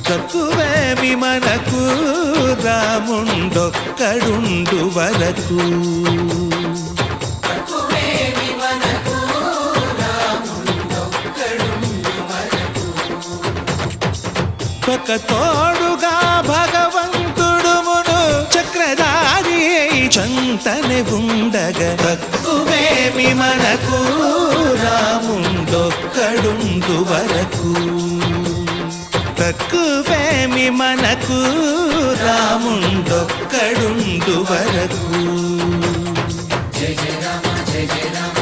తక్కువేమి మనకు రాముండొక్కడుండు వరకు. ఒక తోడుగా భగవంతుడుమును చక్రధారి చంతనే ఉండగా తక్కువేమి మనకు రాముండొక్కడుండు వరకు. తక్కువేమి మనకు రాముండొక్కడుండు వరకు. జయ జయ రామ జయ జయ రామ